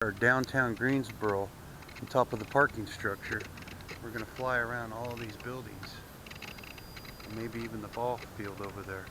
Our downtown Greensboro, on top of the parking structure. We're going to fly around all of these buildings, maybe even the ball field over there.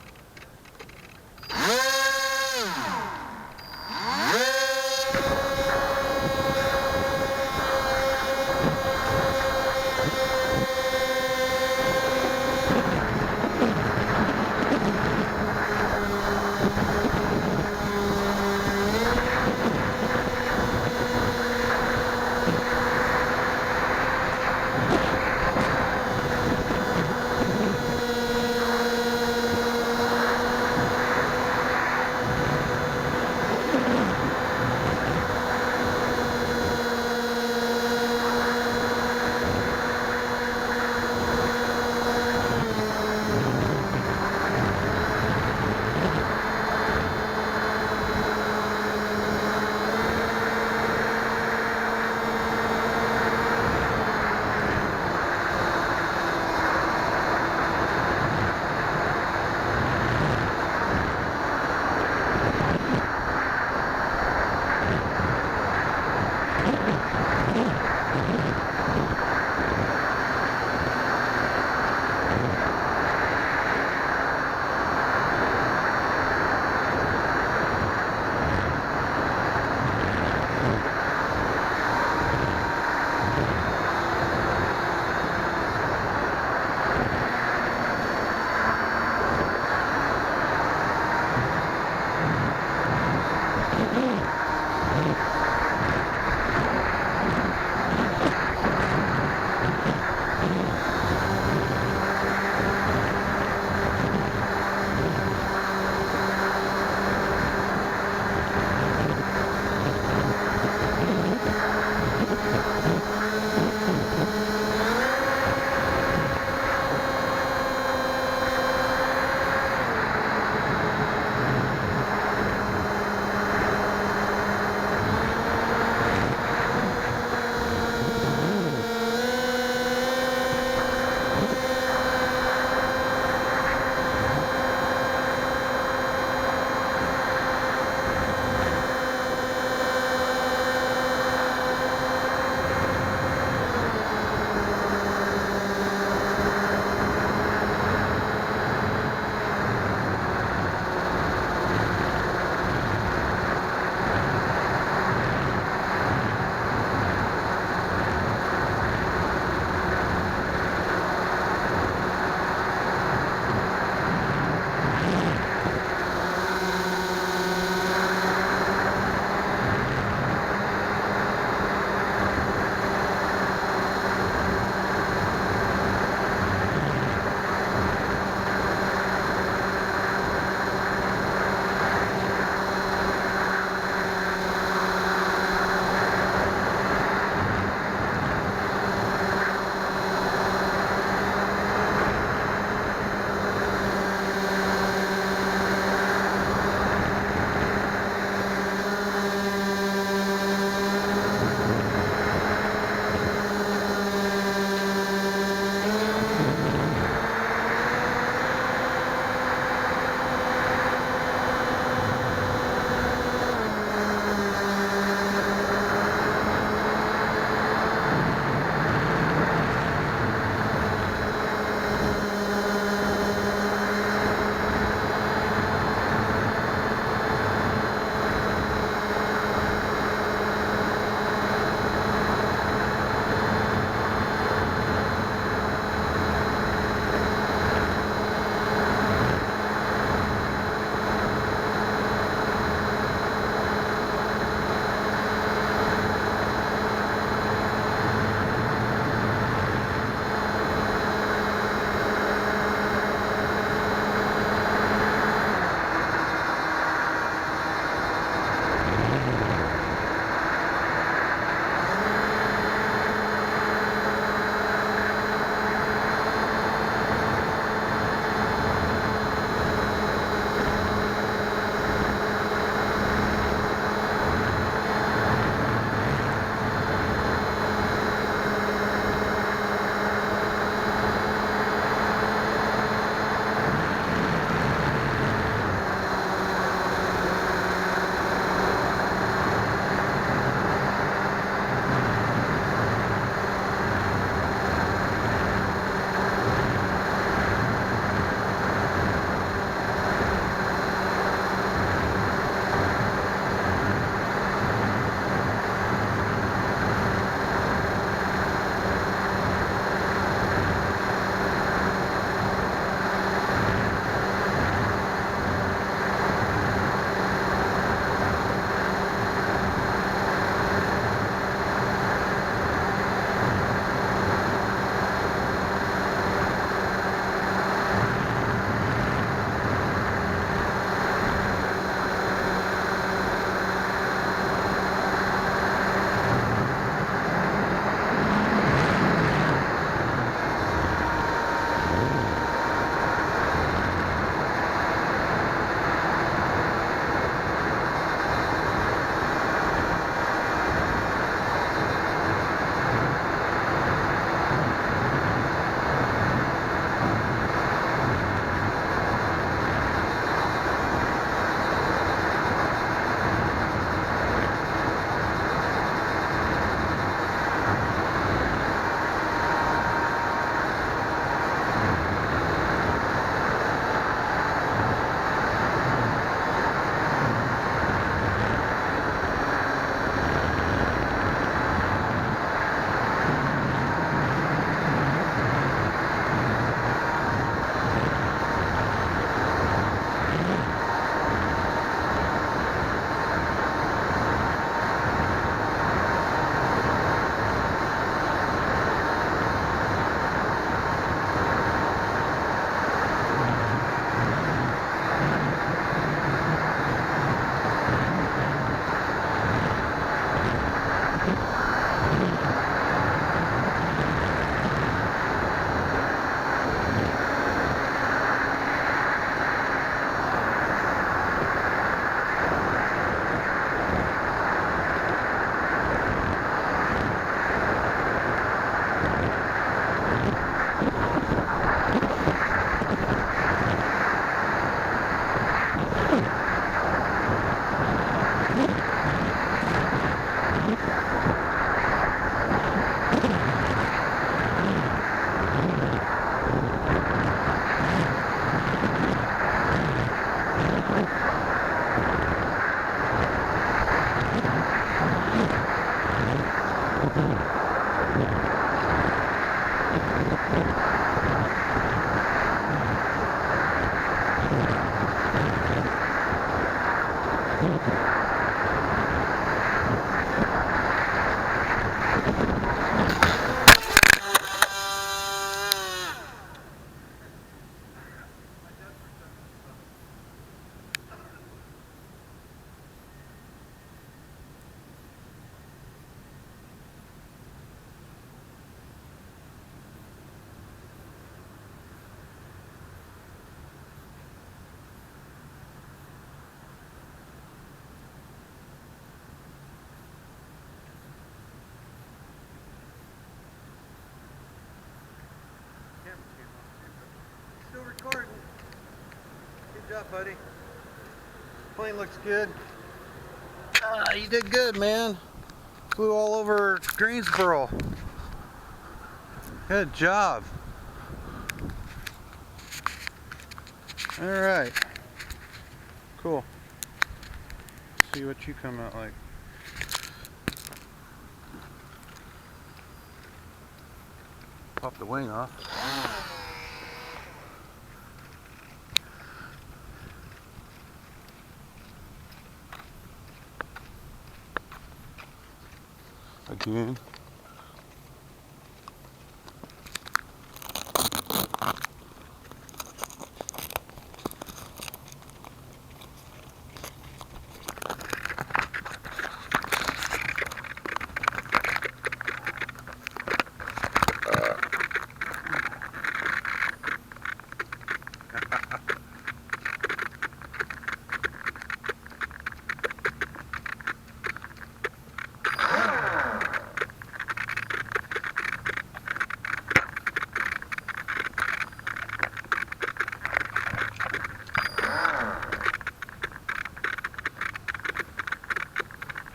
Still recording. Good job, buddy. Plane looks good. You did good, man. Flew all over Greensboro. Good job. All right. Cool. See what you come out like. Pop the wing off. Again.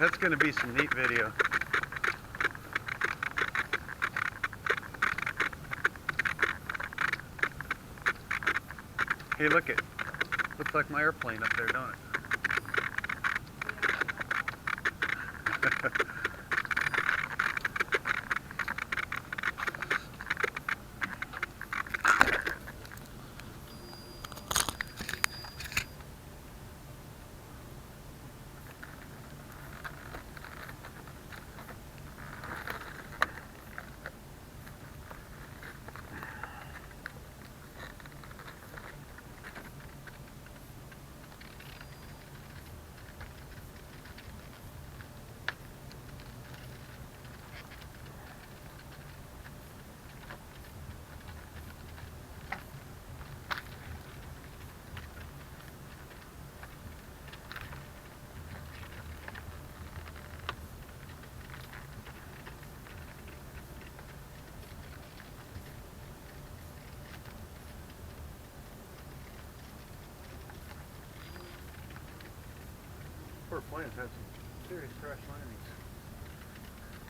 That's going to be some neat video. Hey, look it. Looks like my airplane up there, don't it? Poor planes had some serious crash landings.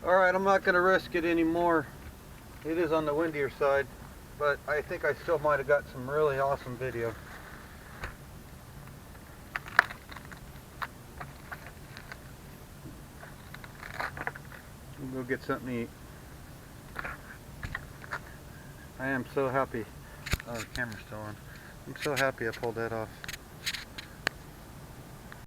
Alright, I'm not going to risk it anymore. It is on the windier side, but I think I still might have got some really awesome video. We'll go get something to eat. I am so happy. Oh, the camera's still on. I'm so happy I pulled that off.